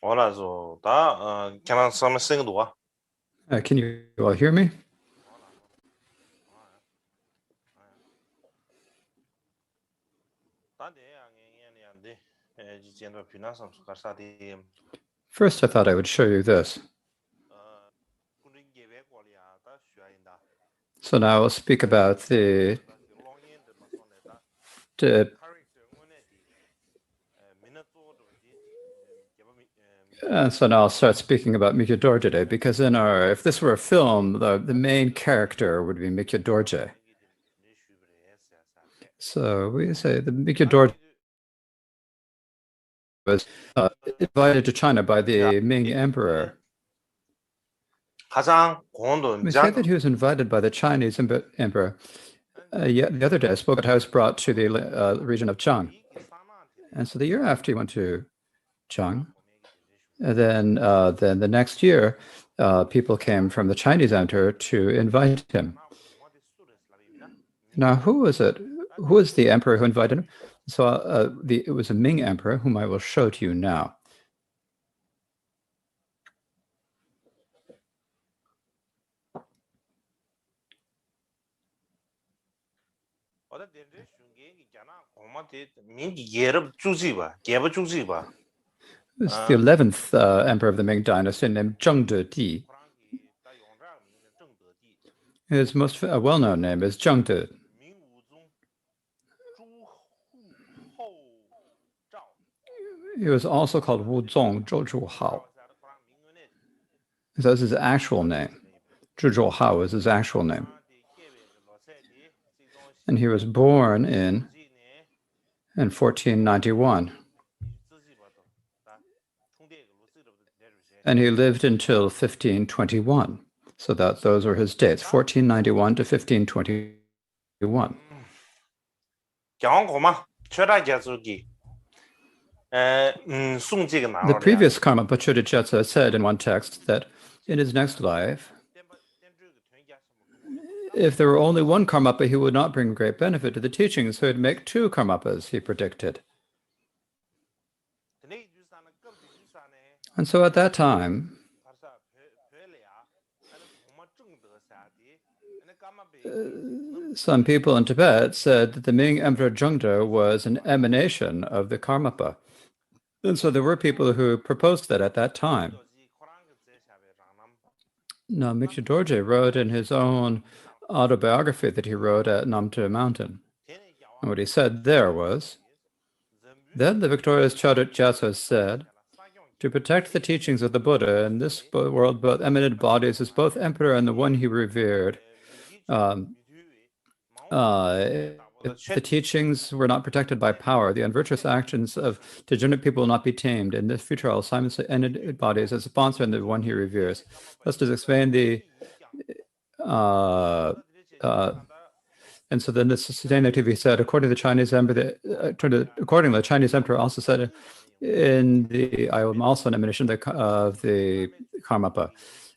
Hola, so da can I some sing do? Can you all hear me? First, I thought I would show you this. So now I'll speak about the so now I'll start speaking about Mikyo Dorje, because if this were a film, the main character would be Mikyo Dorje. So we say the Mikyo Dorje was invited to China by the Ming Emperor. We say that he was invited by the Chinese emperor. The other day I spoke about how he was brought to the region of Zhang. And so the year after he went to Zhang, and then the next year, people came from the Chinese emperor to invite him. Now, who was it? Who was the emperor who invited him? So it was a Ming emperor, whom I will show to you now. It was the 11th emperor of the Ming dynasty, named Zheng De. His most well-known name is Zheng De. He was also called Wu Zong Zhou Zhu Hao. So that's his actual name. Zhu Zhou Hao is his actual name. And he was born in 1491. And he lived until 1521. So those are his dates, 1491 to 1521. The previous Karmapa Chögyatso said in one text that in his next life, if there were only one Karmapa, he would not bring great benefit to the teachings, so he'd make 2 Karmapas, he predicted. And so at that time, some people in Tibet said that the Ming Emperor Zhengde was an emanation of the Karmapa. And so there were people who proposed that at that time. Now, Mikyo Dorje wrote in his own autobiography that he wrote at Namche Mountain. And what he said there was, then the victorious Chögyatso said, to protect the teachings of the Buddha in this world, both eminent bodies as both emperor and the one he revered, if the teachings were not protected by power, the unvirtuous actions of degenerate people will not be tamed. In the future, all simultaneously ended bodies as a sponsor and the one he reveres. Thus to explain the and so then the sustained activity said, according to the Chinese emperor, accordingly, the Chinese emperor also said in the I am also an emanation of the Karmapa.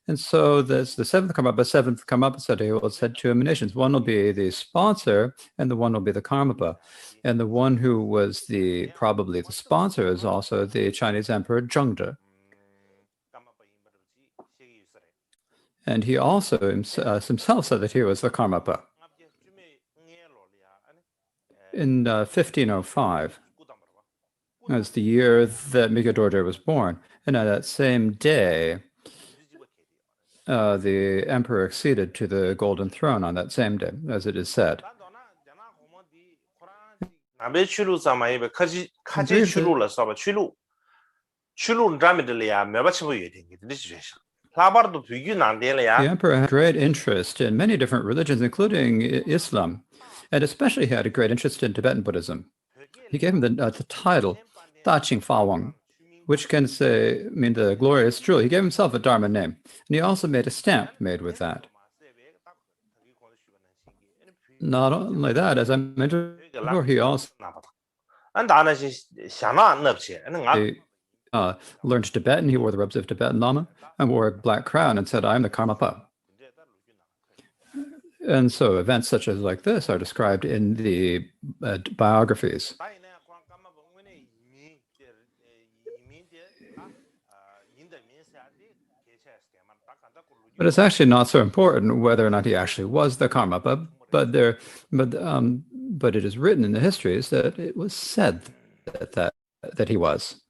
And so there's the 7th Karmapa said he will set 2 emanations. One will be the sponsor, and the one will be the Karmapa. And the one who was probably the sponsor is also the Chinese Emperor Zhengde. And he also himself said that he was the Karmapa. In 1505, as the year that Mikyo Dorje was born, and at that same day, the emperor acceded to the golden throne on that same day, as it is said. The emperor had great interest in many different religions, including Islam, and especially he had a great interest in Tibetan Buddhism. He gave him the title Da Qing Fa Wang, which can mean the glorious jewel. He gave himself a Dharma name, and he also made a stamp made with that. Not only that, as I mentioned before, he also learned Tibetan. He wore the robes of Tibetan Lama and wore a black crown and said, "I'm the Karmapa." And so events such as like this are described in the biographies. But it's actually not so important whether or not he actually was the Karmapa, but it is written in the histories that it was said that he was.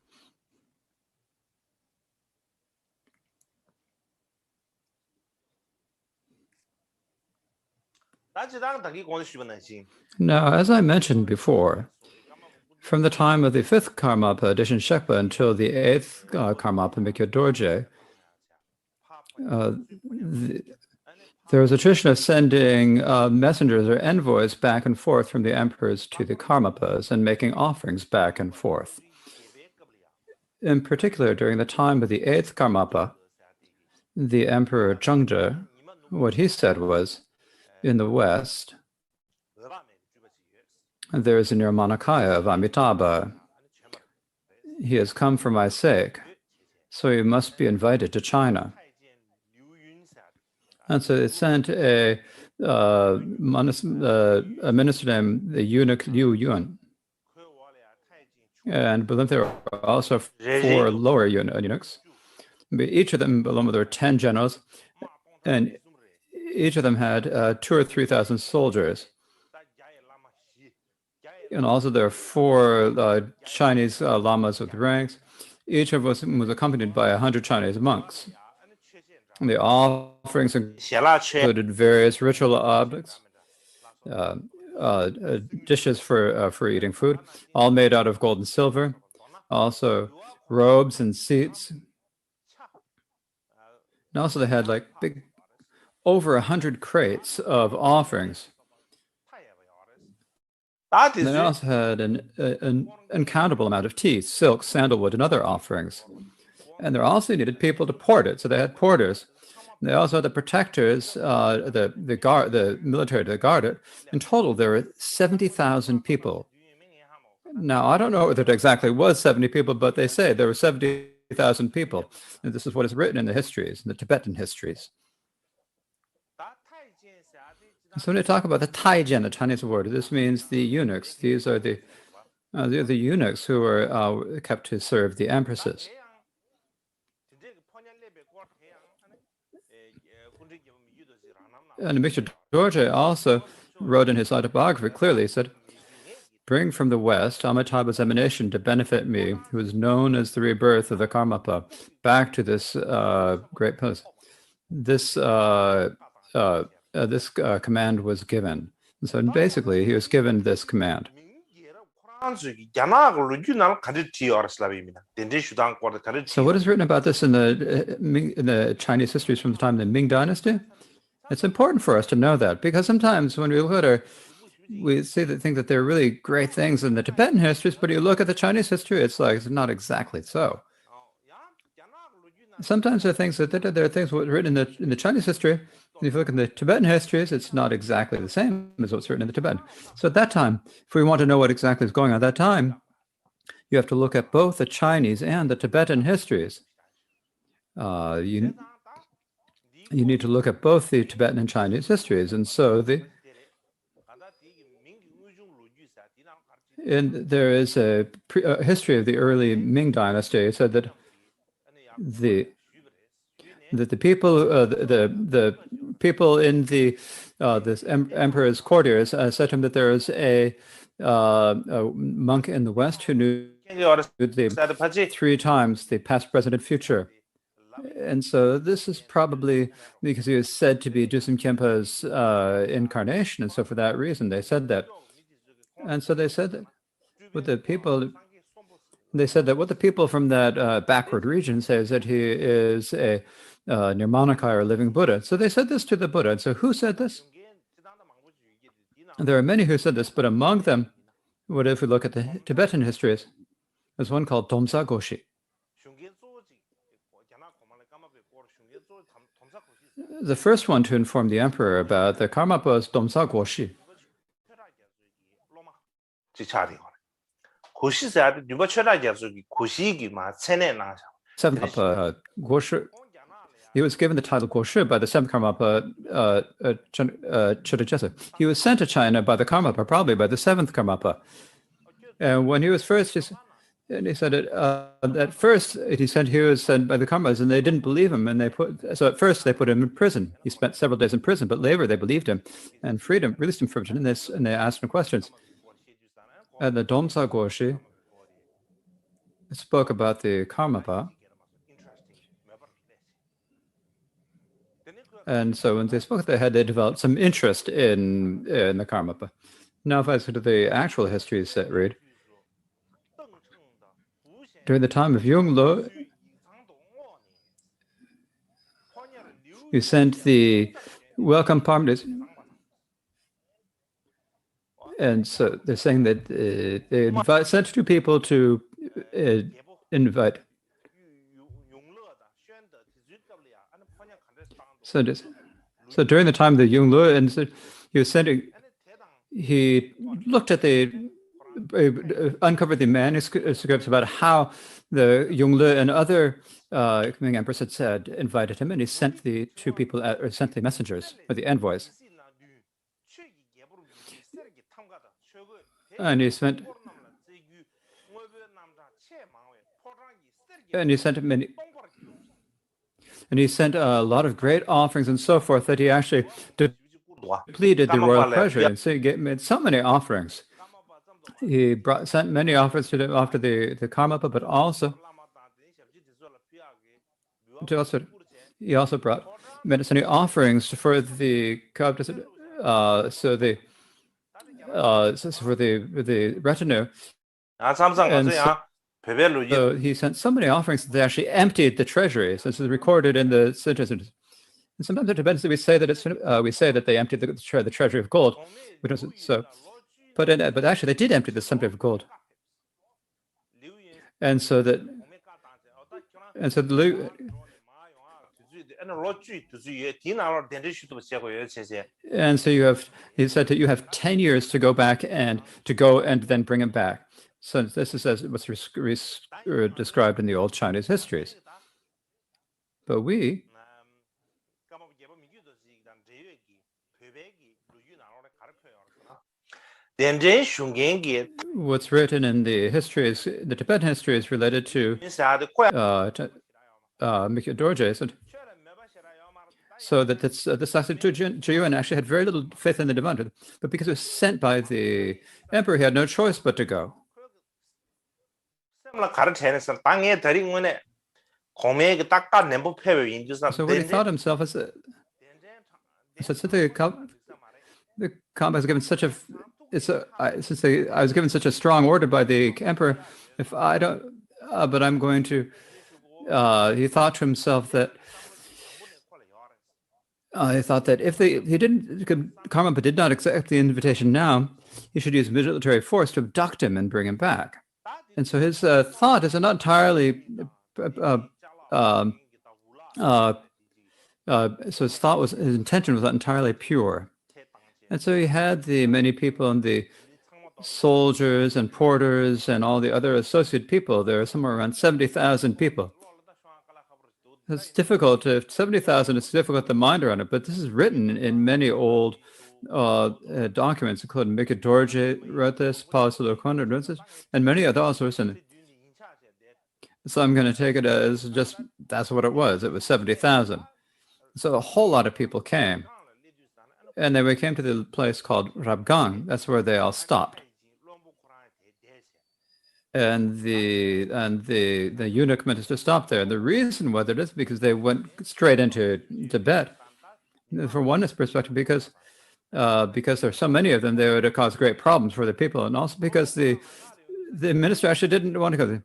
Now, as I mentioned before, from the time of the fifth Karmapa, Deshin Shekpa, until the eighth Karmapa, Mikyo Dorje, there was a tradition of sending messengers or envoys back and forth from the emperors to the Karmapas and making offerings back and forth. In particular, during the time of the eighth Karmapa, the Emperor Zhengzhi, what he said was, in the West, there is a Nirmanakaya of Amitabha. He has come for my sake, so he must be invited to China. And so it sent a minister named the eunuch Liu Yuan. And below there were also 4 lower eunuchs. Each of them, below there were 10 generals, and each of them had 2,000 or 3,000 soldiers. And also there are 4 Chinese lamas with ranks. Each of us was accompanied by 100 Chinese monks. And the offerings included various ritual objects, dishes for eating food, all made out of gold and silver, also robes and seats. And also they had like over 100 crates of offerings. And they also had an uncountable amount of tea, silk, sandalwood, and other offerings. And they also needed people to port it, so they had porters. They also had the protectors, the military to guard it. In total, there were 70,000 people. Now, I don't know whether it exactly was 70 people, but they say there were 70,000 people. And this is what is written in the histories, in the Tibetan histories. So when you talk about the Taijian, the Chinese word, this means the eunuchs. These are the eunuchs who were kept to serve the empresses. And Mikyo Dorje also wrote in his autobiography clearly, he said, "Bring from the West Amitabha's emanation to benefit me, who is known as the rebirth of the Karmapa, back to this great post." This command was given. And so basically, he was given this command. So what is written about this in the Chinese histories from the time of the Ming Dynasty? It's important for us to know that, because sometimes when we look at we think that there are really great things in the Tibetan histories, but you look at the Chinese history, it's like it's not exactly so. Sometimes there are things written in the Chinese history. And if you look in the Tibetan histories, it's not exactly the same as what's written in the Tibetan. So at that time, if we want to know what exactly is going on at that time, you have to look at both the Chinese and the Tibetan histories. You need to look at both the Tibetan and Chinese histories. And so there is a history of the early Ming Dynasty. It said that the people in this emperor's courtiers said to him that there is a monk in the West who knew 3 times the past, present, and future. And so this is probably because he was said to be Dusum Khenpa's incarnation, and so for that reason they said that. And so they said that what the people from that backward region say is that he is a Nirmanakaya, or living Buddha. So they said this to the Buddha. And so who said this? There are many who said this, but among them, what if we look at the Tibetan histories, there's one called Domsa Goshi. The first one to inform the emperor about the Karmapa was Domsa Goshi. 고시세한테 누가 철학이야서기 고시기 막 세네 나서. Seventh Karmapa, Guoshu, he was given the title Guoshu by the seventh Karmapa, Chudajesu. He was sent to China by the Karmapa, probably by the seventh Karmapa. And when he was first, and he said it, at first he was sent by the Karmas, and they didn't believe him, and so at first they put him in prison. He spent several days in prison, but later they believed him and released him from prison, and they asked him questions. And the Domsa Goshi spoke about the Karmapa. And so when they spoke, they developed some interest in the Karmapa. Now, if I go to the actual histories that read, during the time of Yongle, you sent the welcome parties. And so they're saying that they sent two people to invite. So during the time of the Yongle, and so he looked at uncovered the manuscripts about how the Yongle and other Ming emperors had said, invited him, and he sent the two people, or sent the messengers, or the envoys. And he sent a lot of great offerings and so forth, that he actually depleted the royal treasury, and so he made so many offerings. He sent many offerings to them after the Karmapa, but he also brought many offerings for the for the retinue. So he sent so many offerings that they actually emptied the treasury. So this is recorded in the Sutras. And sometimes in Tibetans we say that they emptied the treasury of gold. But actually, they did empty the cemetery of gold, and so he said that you have 10 years to go back and then bring him back. So this is as what's described in the old Chinese histories. But what's written in the histories, the Tibetan history, is related to Mikyo Dorje. So that this Zhiyuan actually had very little faith in the divine, but because it was sent by the emperor, he had no choice but to go. So what he thought himself as the Karmapa was given such I was given such a strong order by the emperor, if I don't, but I'm going to. He thought to himself that if Karmapa did not accept the invitation now, he should use military force to abduct him and bring him back. And so his thought is not entirely. So his intention was not entirely pure. And so he had the many people and the soldiers and porters and all the other associate people. There are somewhere around 70,000 people. It's difficult. 70,000, it's difficult to mind around it, but this is written in many old documents, including Mikyo Dorje wrote this, Paul Solokono wrote this, and many others written. So I'm going to take it as just, that's what it was. It was 70,000. So a whole lot of people came. And then we came to the place called Rabgang. That's where they all stopped. And the eunuch meant us to stop there. And the reason why that is because they went straight into Tibet. From one perspective, because there's so many of them, they would have caused great problems for the people, and also because the minister actually didn't want to go there.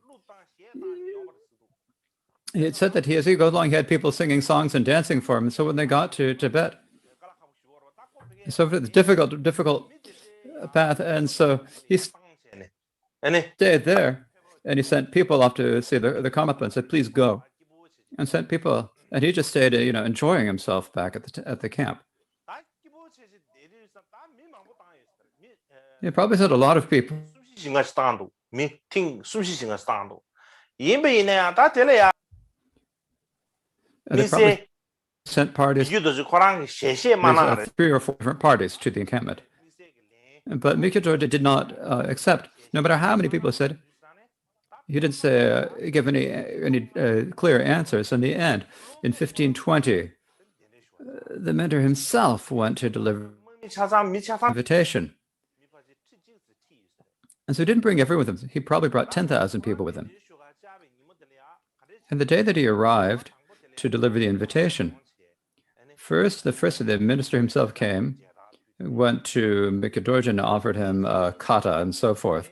He had said that as he goes along, he had people singing songs and dancing for him. And so when they got to Tibet, so it's difficult path, and so he stayed there, and he sent people off to see the Karmapa and said, "Please go," and sent people, and he just stayed, enjoying himself back at the camp. He probably said a lot of people. 미팅 숨쉬시는 스타도 인베이네야 다 될래야 They probably 미세 sent parties. 유도지 코랑 셰셰 There's 만나래 3 or 4 different parties to the encampment. But Mikudorje did not accept, no matter how many people said. He didn't say, give any clear answers. In the end, in 1520, the mentor himself went to deliver the invitation. And so he didn't bring everyone with him. He probably brought 10,000 people with him. And the day that he arrived to deliver the invitation, the minister himself came, went to Mikudorje and offered him kata and so forth.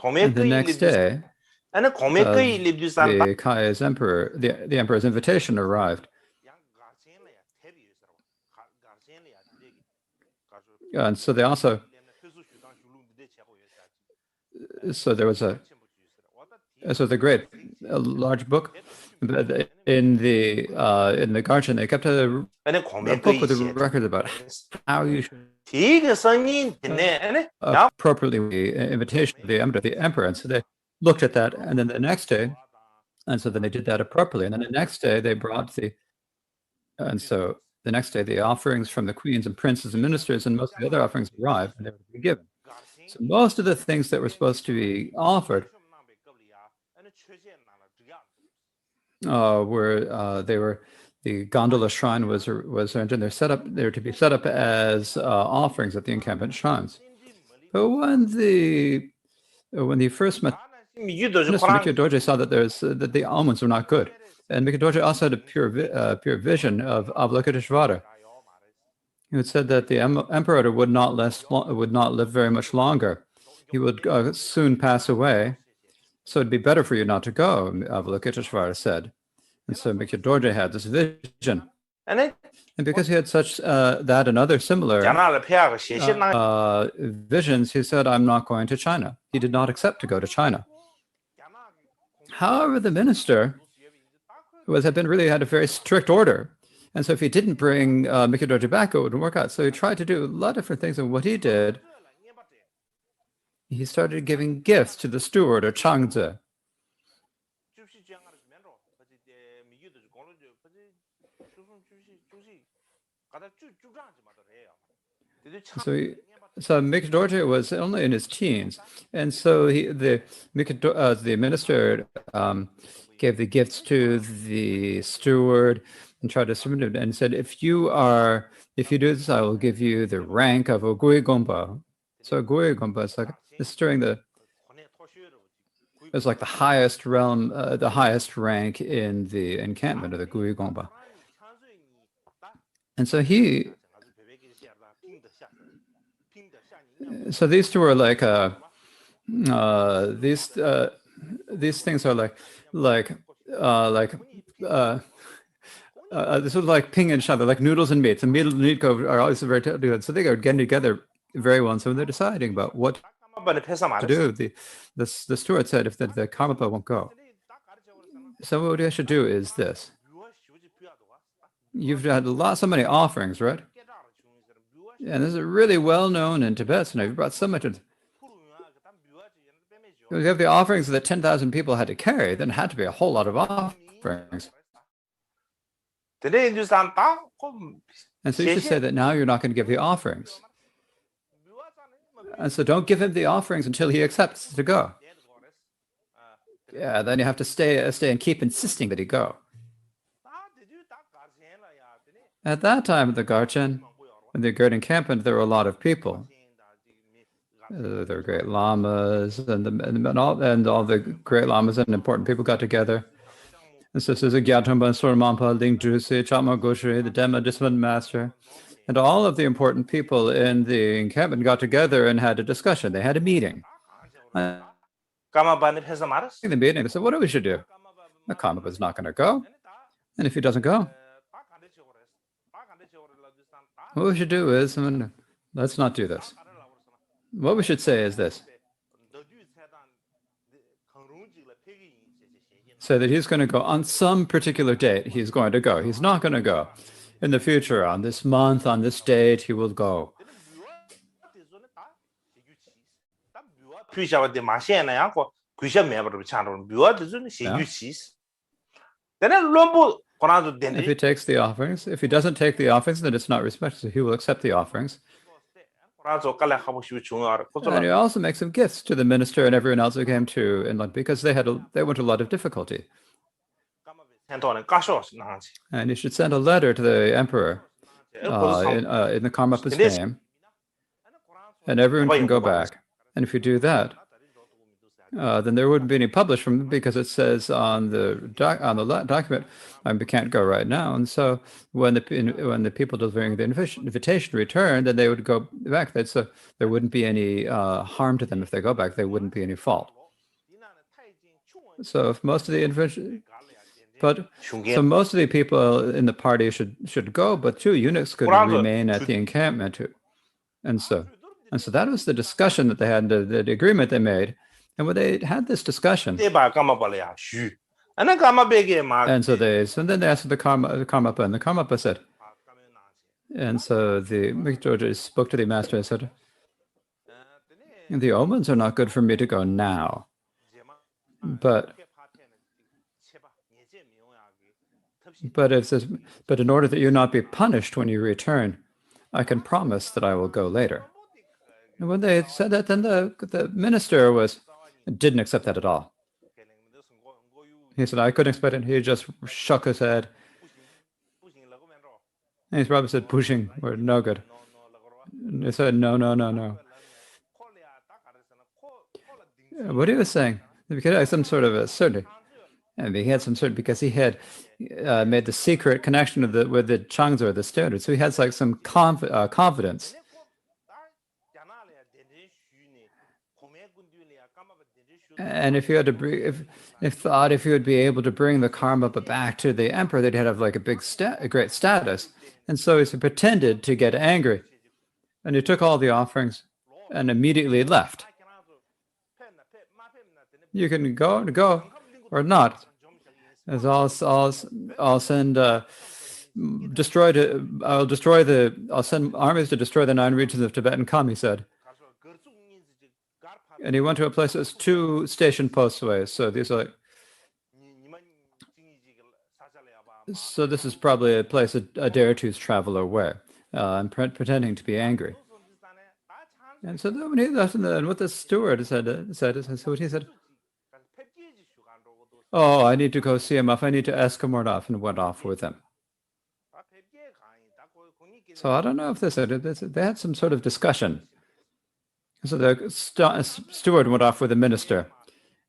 And the next day, the Kai's emperor, the emperor's invitation arrived. And so they also, so there was a large book in the Garchen. They kept a book with a record about how you should appropriately invitation of the emperor. And so they looked at that, and then the next day, and so then they did that appropriately. And then the next day they brought the offerings from the queens and princes and ministers, and most of the other offerings arrived, and they were to be given. So most of the things that were supposed to be offered the gondola shrine was and they're to be set up as offerings at the encampment shrines. But when the first met Mikudorje saw that that the omens were not good, and Mikudorje also had a pure vision of Avalokiteshvara, who had said that the emperor would not live very much longer. He would soon pass away. So it'd be better for you not to go, Avalokiteshvara said. And so Mikudorje had this vision. And because he had such that and other similar visions, he said, I'm not going to China. He did not accept to go to China. However, the minister had a very strict order. And so if he didn't bring Mikudorje back, it wouldn't work out. So he tried to do a lot of different things. And what he did, he started giving gifts to the steward, or Changzi. So Mikudorje was only in his teens, and so the minister gave the gifts to the steward and tried to submit it, and said, if you do this, I will give you the rank of a Gui Gompa. So Gui Gompa is like this it's like the highest realm, the highest rank in the encampment of the Gui Gompa. And so so these two are like these things are like this is like ping and sha, like noodles and meat. The meat are always very good. So they are getting together very well. And so when they're deciding about what to do, the steward said, if the Karmapa won't go, so what we should do is this. You've had so many offerings, right? And this is really well known in Tibet. So now you've brought so much. We have the offerings that 10,000 people had to carry. Then had to be a whole lot of offerings. And so you should say that now you're not going to give the offerings. And so don't give him the offerings until he accepts to go. Yeah, then you have to stay and keep insisting that he go. At that time at the Garchen, in the great encampment, there were a lot of people. There were great lamas, and all the great lamas and important people got together. And so there's a Gyatamba, Sormampa, Ling Drusi, Chama Goshri, the Dhamma Discipline Master, and all of the important people in the encampment got together and had a discussion. They had a meeting. In the meeting, they said, what do we should do? The Karmapa is not going to go. And if he doesn't go, what we should do is, let's not do this. What we should say is this. Say that he's going to go on some particular date. He's going to go. He's not going to go. In the future, on this month, on this date, he will go. 피자한테 마시에나 양고 귀셔 매버로 차로 묘아도 시규시스 then 롬보 권한도 If 된대 he takes the offerings, if he doesn't take the offerings, then it's not respected. So he will accept the offerings. 권한도 깔래 하고 싶이 중요하라 And he also makes some gifts to the minister and everyone else who came to Inland because they went to a lot of difficulty. 센터는 까쇼 나한지 And you should send a letter to the emperor in the Karmapa's name, and everyone can go back. And if you do that, then there wouldn't be any published from because it says on the document, we can't go right now. And so when the people delivering the invitation return, then they would go back. So there wouldn't be any harm to them if they go back. There wouldn't be any fault. So if most of the invitation, so most of the people in the party should go, but 2 eunuchs could remain at the encampment. And so that was the discussion that they had, the agreement they made. And when they had this discussion, and then they asked the Karmapa, and the Karmapa said, and so the Mikdoji spoke to the master and said, the omens are not good for me to go now, but in order that you not be punished when you return, I can promise that I will go later. And when they said that, then the minister didn't accept that at all. He said, I couldn't expect it. He just shook his head. And he probably said, pushing, or no good. And he said, no. What he was saying, because he had some sort of a certainty. And he had some certainty because he had made the secret connection with the Changzor, the student. So he has like some confidence. And if you had to if you would be able to bring the Karmapa back to the emperor, they'd have like a great status. And so he pretended to get angry, and he took all the offerings and immediately left. You can go or not. As I'll send I'll send armies to destroy the 9 regions of Tibet and Kham, he said. And he went to a place that's 2 station posts away. So these are so this is probably a place a day or two's travel away. And pretending to be angry. And so then when he left, and what the steward said, what he said, oh, I need to go see him off. I need to ask him off, and went off with him. So I don't know if they had some sort of discussion. So the steward went off with the minister,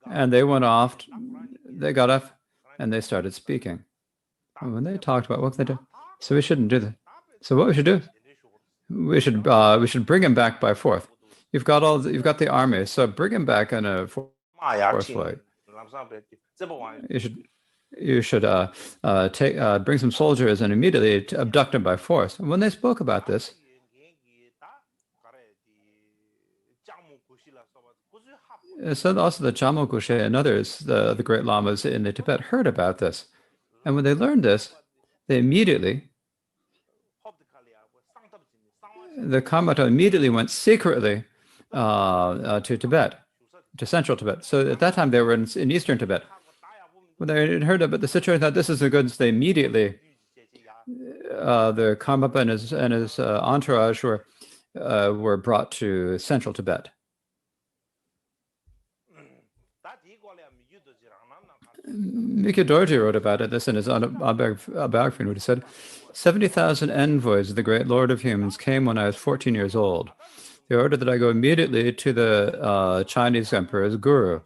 and they went off. They got up, and they started speaking. And when they talked about what they do, so we shouldn't do that. So what we should do? We should bring him back by force. You've got the army, so bring him back in a force way. You should bring some soldiers and immediately abduct him by force. And when they spoke about this, so also the Jamo Gushe and others, the great lamas in the Tibet, heard about this. And when they learned this, they immediately, the Karmapa immediately went secretly to Tibet, to central Tibet. So at that time they were in eastern Tibet. When they heard about the situation, thought this is a good, they immediately, the Karmapa and his entourage were brought to central Tibet. Mikhail Dorji wrote about this in his biography, where he said, 70,000 envoys of the great Lord of Humans came when I was 14 years old. They ordered that I go immediately to the Chinese emperor's guru.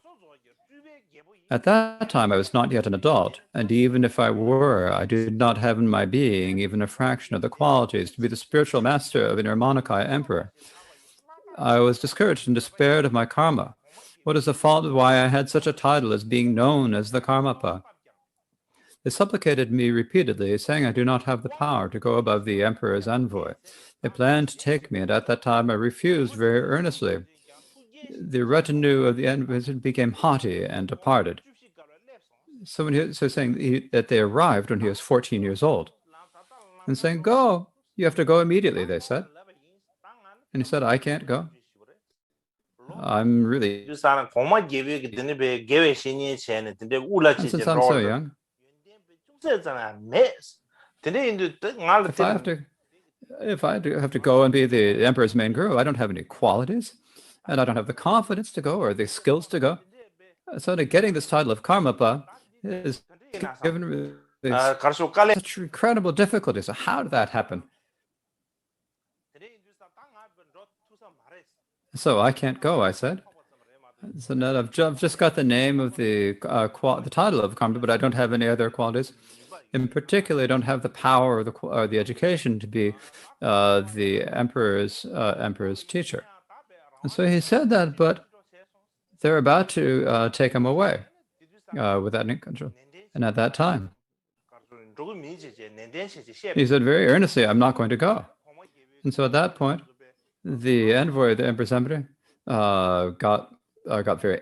At that time, I was not yet an adult, and even if I were, I did not have in my being even a fraction of the qualities to be the spiritual master of an Nirmanakaya emperor. I was discouraged and despaired of my karma. What is the fault of why I had such a title as being known as the Karmapa? They supplicated me repeatedly, saying I do not have the power to go above the emperor's envoy. They planned to take me, and at that time I refused very earnestly. The retinue of the envoy became haughty and departed. So saying that they arrived when he was 14 years old, and saying, "Go, you have to go immediately," they said. And he said, "I can't go. I'm really, 유사는 공마 계획이 되는 배 계획 신이 전에 근데 울라지 since I'm so young, 중세잖아. 매 근데 인도 말 if I have to, have to go and be the emperor's main guru, I don't have any qualities, and I don't have the confidence to go or the skills to go. So getting this title of Karmapa is given 갈수록 깔래 such incredible difficulty. So how did that happen? So I can't go, I said. So now I've just got the name of the title of Karmapa, but I don't have any other qualities. In particular, I don't have the power or the education to be the emperor's teacher. And so he said that, but they're about to take him away without any control. And at that time, he said very earnestly, "I'm not going to go." And so at that point, the envoy, the Empress Emperor, got very,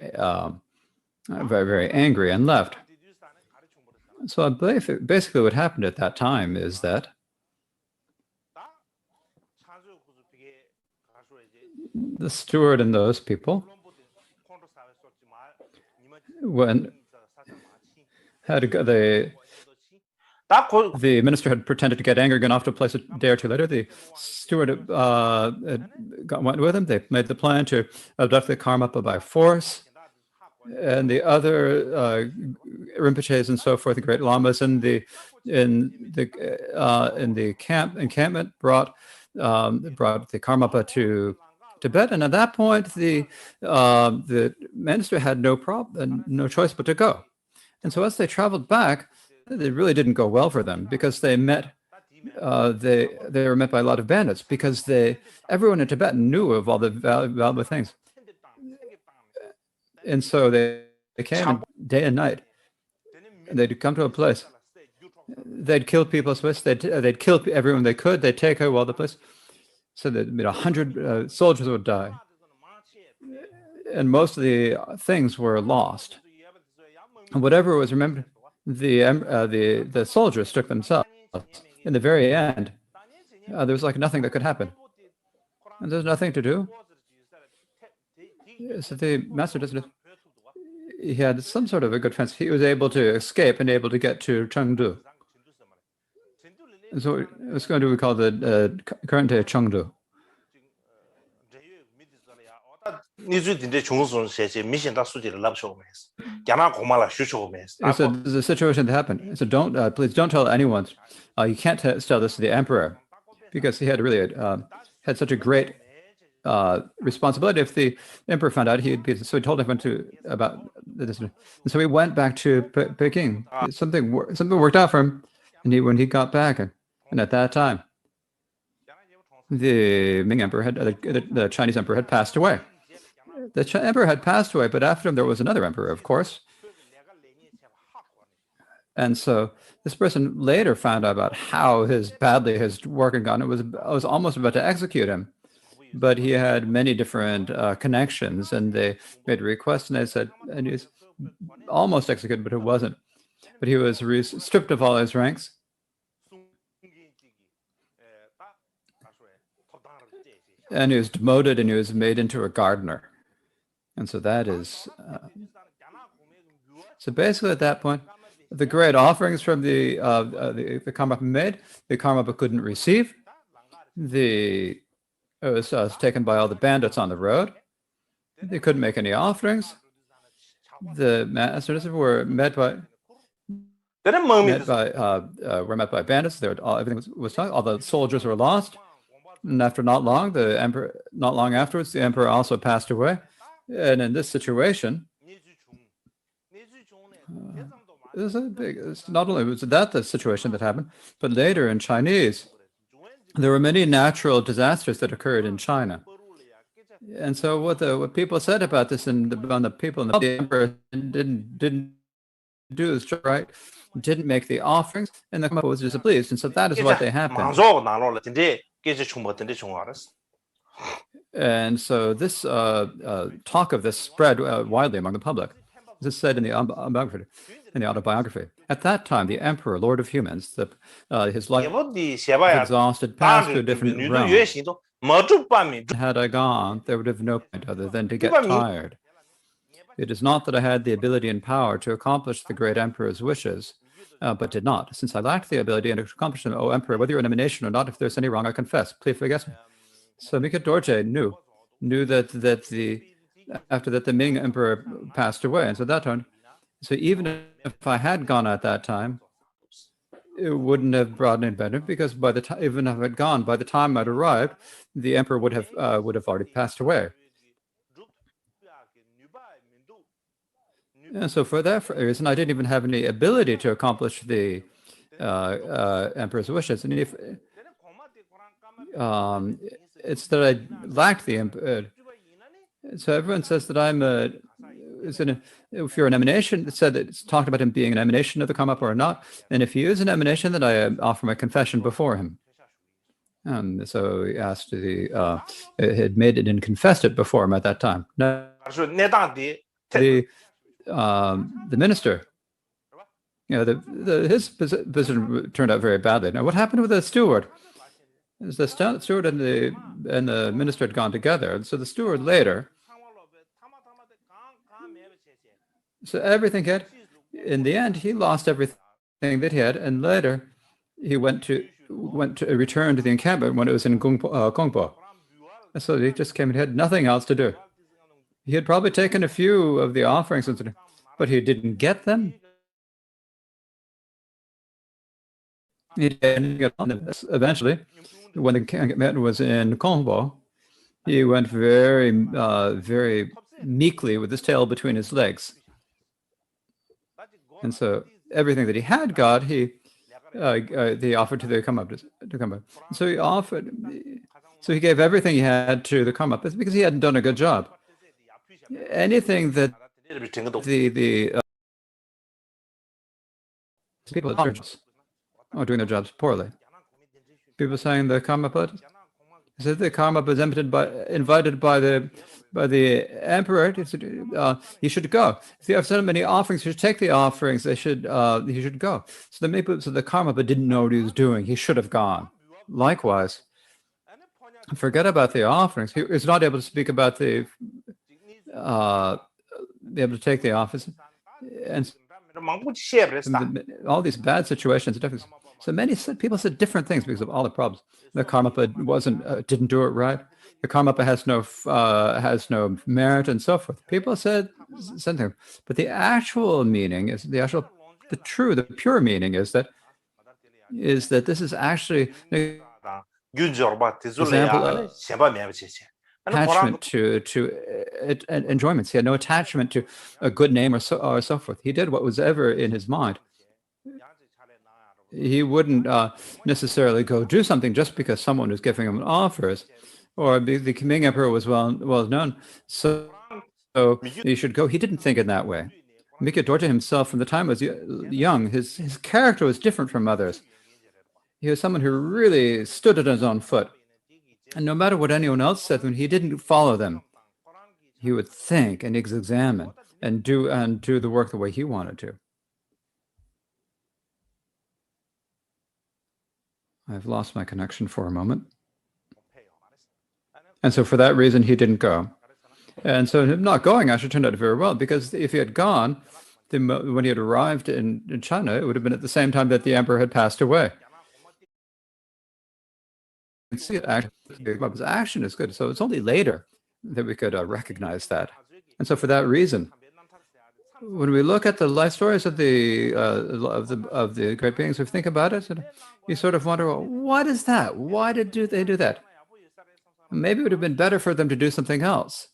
very, very angry and left. So I believe basically what happened at that time is that the steward and those people the minister had pretended to get angry, gone off to a place a day or two later. The steward went with him. They made the plan to abduct the Karmapa by force. And the other Rinpoches and so forth, the great lamas in the encampment brought the Karmapa to Tibet. And at that point, the minister had no choice but to go. And so as they traveled back, they really didn't go well for them because they were met by a lot of bandits because everyone in Tibet knew of all the valuable things. And so they came day and night. They'd come to a place. They'd kill people. They'd kill everyone they could. They'd take away all the place. So that 100 soldiers would die. And most of the things were lost. And whatever was remembered, the soldiers took themselves. In the very end, there was like nothing that could happen. And there's nothing to do. So the master doesn't. He had some sort of a good fence. He was able to escape and able to get to Chengdu. So it's going to be called the current day Chengdu. So there's a situation that happened. So please don't tell anyone. You can't tell this to the emperor, because he had really had such a great responsibility. If the emperor found out, so he told everyone about this. And so he went back to Peking. Something worked out for him, and when he got back, and at that time, the Ming emperor the Chinese emperor had passed away. The emperor had passed away, but after him there was another emperor, of course. And so this person later found out about how badly his work had gone. I was almost about to execute him. But he had many different connections, and they made a request, and they said, and he was almost executed, but it wasn't. But he was stripped of all his ranks. And he was demoted, and he was made into a gardener. And so that is... so basically at that point, the great offerings from the Karmapa made, the Karmapa couldn't receive. It was taken by all the bandits on the road. They couldn't make any offerings. The masters were met by bandits. Everything was all the soldiers were lost. And after not long afterwards, the emperor also passed away. And in this situation, it's not only was that the situation that happened, but later in Chinese, there were many natural disasters that occurred in China. And so what people said about this and the people, the emperor didn't do this right, didn't make the offerings, and the Karmapa was displeased. And so that is what they happened. And so this talk of this spread widely among the public. This is said in the autobiography. At that time, the emperor, Lord of Humans, his life exhausted, passed to a different realm. Had I gone, there would have no point other than to get tired. It is not that I had the ability and power to accomplish the great emperor's wishes, but did not. Since I lacked the ability and accomplish them, O emperor, whether you're an emanation or not, if there's any wrong, I confess. Please forgive me. So Mikhet Dorje knew that after that the Ming emperor passed away, and so that time, so even if I had gone at that time, it wouldn't have brought any benefit, because by the time, even if I had gone, by the time I'd arrived, the emperor would have already passed away. And so for that reason, I didn't even have any ability to accomplish the emperor's wishes. And if it's that I lacked the so everyone says that I'm if you're an emanation, it said that it's talked about him being an emanation of the Karmapa or not. And if he is an emanation, then I offer my confession before him. So he asked had made it and confessed it before him at that time. Now, the minister, his position turned out very badly. Now, what happened with the steward? The steward and the minister had gone together, and so the steward later. So everything he had, in the end, he lost everything that he had, and later he returned to the encampment when it was in Kongpo. So he just came and had nothing else to do. He had probably taken a few of the offerings, but he didn't get them. He didn't get on them. Eventually, when the encampment was in Kongpo, he went very, very meekly with his tail between his legs. And so everything that he had got, they offered to the Karmapa. So he offered. So he gave everything he had to the Karmapa because he hadn't done a good job. Anything that the people at churches are doing their jobs poorly. People saying the Karmapa. Said the Karmapa is invited by the emperor. He should go. If you have so many offerings, you should take the offerings. He should go. So the Karmapa didn't know what he was doing. He should have gone. Likewise, forget about the offerings. He was not able to speak about be able to take the office, and all these bad situations. So many people said different things because of all the problems. The Karmapa didn't do it right. The Karmapa has no merit and so forth. People said something, but the actual meaning is the pure meaning is that this is actually an example of attachment to enjoyments. He had no attachment to a good name or so forth. He did what was ever in his mind. He wouldn't necessarily go do something just because someone was giving him offers, or the Ming emperor was well known, so he should go. He didn't think in that way. Mikhet Dorje himself, from the time he was young, his character was different from others. He was someone who really stood on his own foot, and no matter what anyone else said, when he didn't follow them, he would think and examine and do the work the way he wanted to. I've lost my connection for a moment. And so for that reason, he didn't go. And so him not going actually turned out very well, because if he had gone, when he had arrived in China, it would have been at the same time that the emperor had passed away. You can see it his action is good. So it's only later that we could recognize that. And so for that reason, when we look at the life stories of the great beings, if we think about it, you sort of wonder, well, what is that? Why they do that? Maybe it would have been better for them to do something else.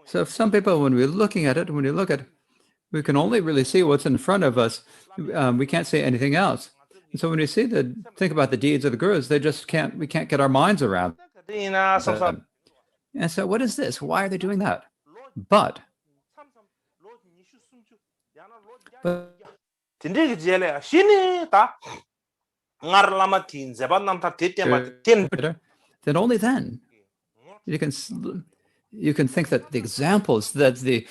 So some people, when we're looking at it, we can only really see what's in front of us. We can't see anything else. And so when we think about the deeds of the gurus, we can't get our minds around them. And so what is this? Why are they doing that? But then only then you can think that the examples that the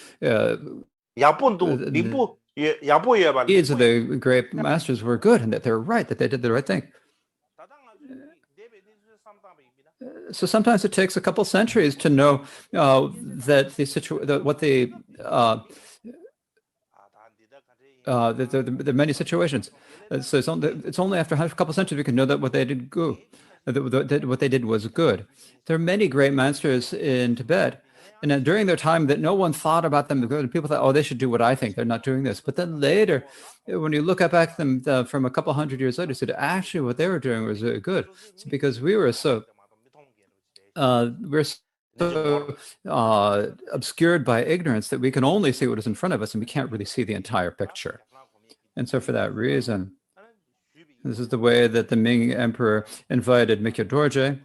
deeds of the great masters were good, and that they're right, that they did the right thing. So sometimes it takes a couple centuries to know that there are many situations. So it's only after a couple centuries we can know that what they did good, that what they did was good. There are many great masters in Tibet, and then during their time that no one thought about them good. People thought, oh, they should do what I think. They're not doing this. But then later, when you look back at them from a couple hundred years later, said actually what they were doing was good. It's because we're so obscured by ignorance that we can only see what is in front of us, and we can't really see the entire picture. And so for that reason, this is the way that the Ming Emperor invited Mikyo Dorje,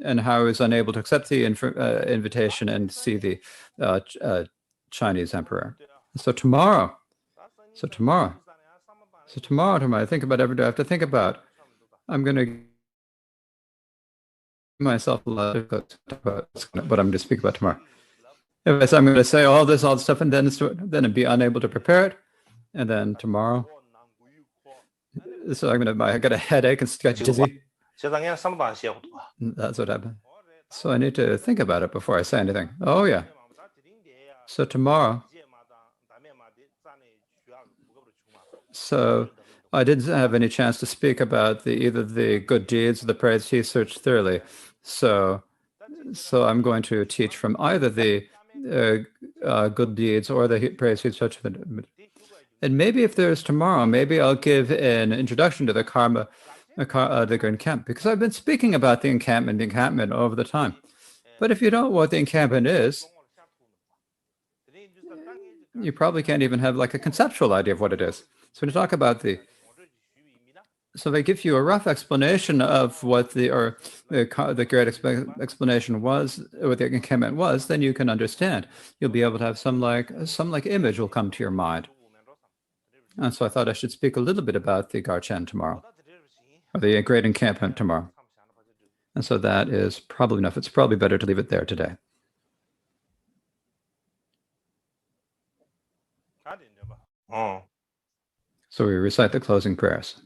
and how he was unable to accept the invitation and see the Chinese emperor. So tomorrow, I think about every day. I have to think about, I'm going to myself a lot about what I'm going to speak about tomorrow. If I'm going to say all this stuff, and then be unable to prepare it, and then tomorrow, so I got a headache and got dizzy. That's what happened. So I need to think about it before I say anything. Oh yeah. So tomorrow. So I didn't have any chance to speak about either the good deeds or the praise he searched thoroughly. So I'm going to teach from either the good deeds or the praise he searched. And maybe if there's tomorrow, maybe I'll give an introduction to the karma, the encampment, because I've been speaking about the encampment over the time. But if you don't know what the encampment is, you probably can't even have like a conceptual idea of what it is. So when you talk about so they give you a rough explanation of what the great explanation was, what the encampment was, then you can understand. You'll be able to have some image will come to your mind. And so I thought I should speak a little bit about the Garchen tomorrow, or the great encampment tomorrow. And so that is probably enough. It's probably better to leave it there today. So we recite the closing prayers.